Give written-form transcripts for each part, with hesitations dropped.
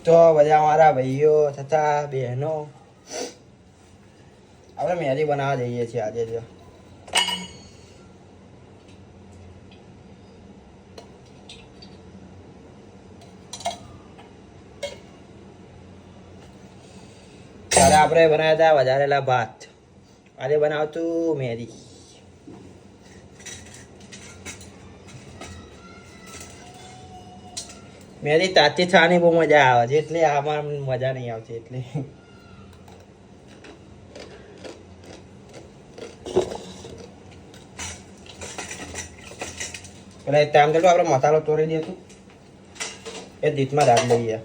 તો બધા મારા ભાઈઓ તથા બહેનો આપણે મહેંદી બનાવવા જઈએ છીએ આજે. જો ત્યારે આપણે બનાવ્યા હતા વધારેલા ભાત. આજે બનાવતું મહેંદી. મહેંદી તાતી ખાવાની બહુ મજા આવે છે, એટલે આમાં મજા નહીં આવતી. એટલે પેલા ત્યાં તો આપણે મસાલો તોડી દઈએ હતું એ દીતમાં રાખ લઈએ.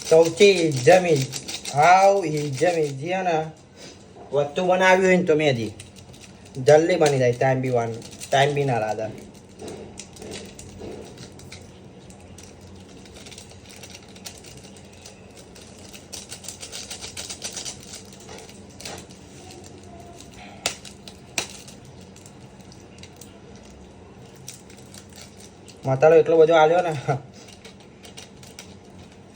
સૌથી જમી ને વસ્તુ બનાવ્યું હોય ને તો મહેંદી જલ્દી બની જાય. ટાઈમ બી ના લાગે. મસાલો એટલો બધો આવ્યો ને,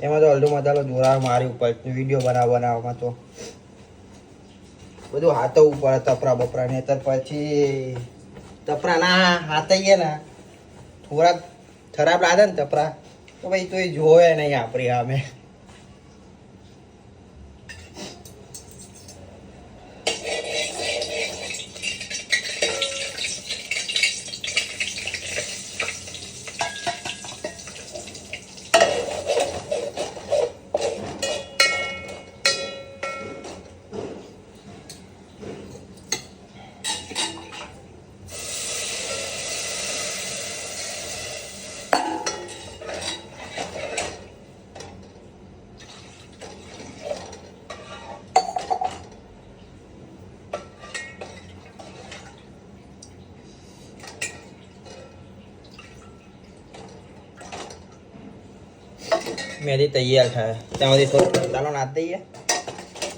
એમાં તો હળદો મસાલો જોરાર મારી ઉપર વિડીયો બનાવવામાં તો બધું હાથવું પડે. તપરા બપરા ને પછી તપરા ના હાથઈએ ને થોડા ખરાબ લાગે ને તપરા તો ભાઈ તો એ જોવે નહીં આપણી સામે. મહેંદી તૈયાર થાય ત્યાં સુધી થોડો મસાલો નાખી દઈએ.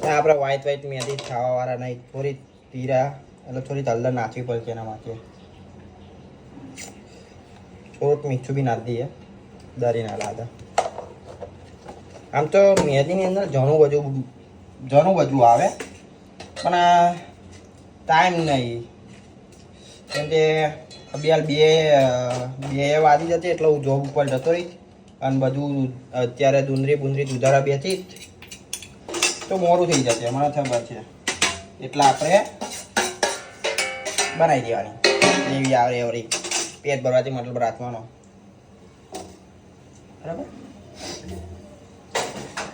ત્યાં આપણે વ્હાઈટ મહેંદી ખાવાવાળા નહીં, થોડી તીરા એટલે થોડી હળદર નાખવી પડશે એના માટે. થોડુંક મીઠું બી નાખી દઈએ, દરી ના લાગે. આમ તો મહેંદીની અંદર ઘણું બધું આવે પણ ટાઈમ નહીં, કેમ કે બે વાગી જતી એટલે હું જોબ ઉપર જતો રહીશ અને બધું અત્યારે દુંદરી દુધારા બેસી તો મોડું થઈ જશે. મને ખબર છે એટલે આપણે બનાવી દેવાની એવી આવે એવરી પેટ ભરવાથી મતલબ રાખવાનો. બરાબર.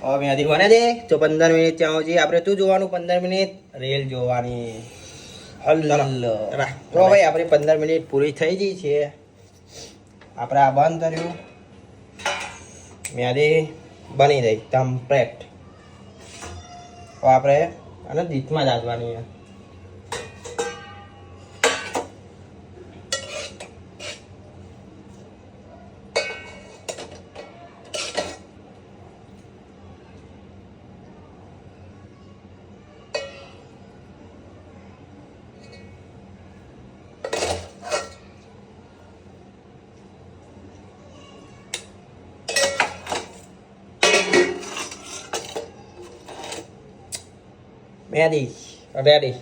હવે મહેંદી બને છે તો 15 મિનિટ ત્યાં સુધી આપણે શું જોવાનું? 15 મિનિટ રેલ જોવાની. તો ભાઈ આપણે 15 મિનિટ પૂરી થઈ ગઈ છે. આપણે આ બંધ કર્યું, મહેંદી બની ગઈ કમ્પ્લીટ. તો આપણે આને દીઠમાં જ આપવાની. મહેંદી રેડી.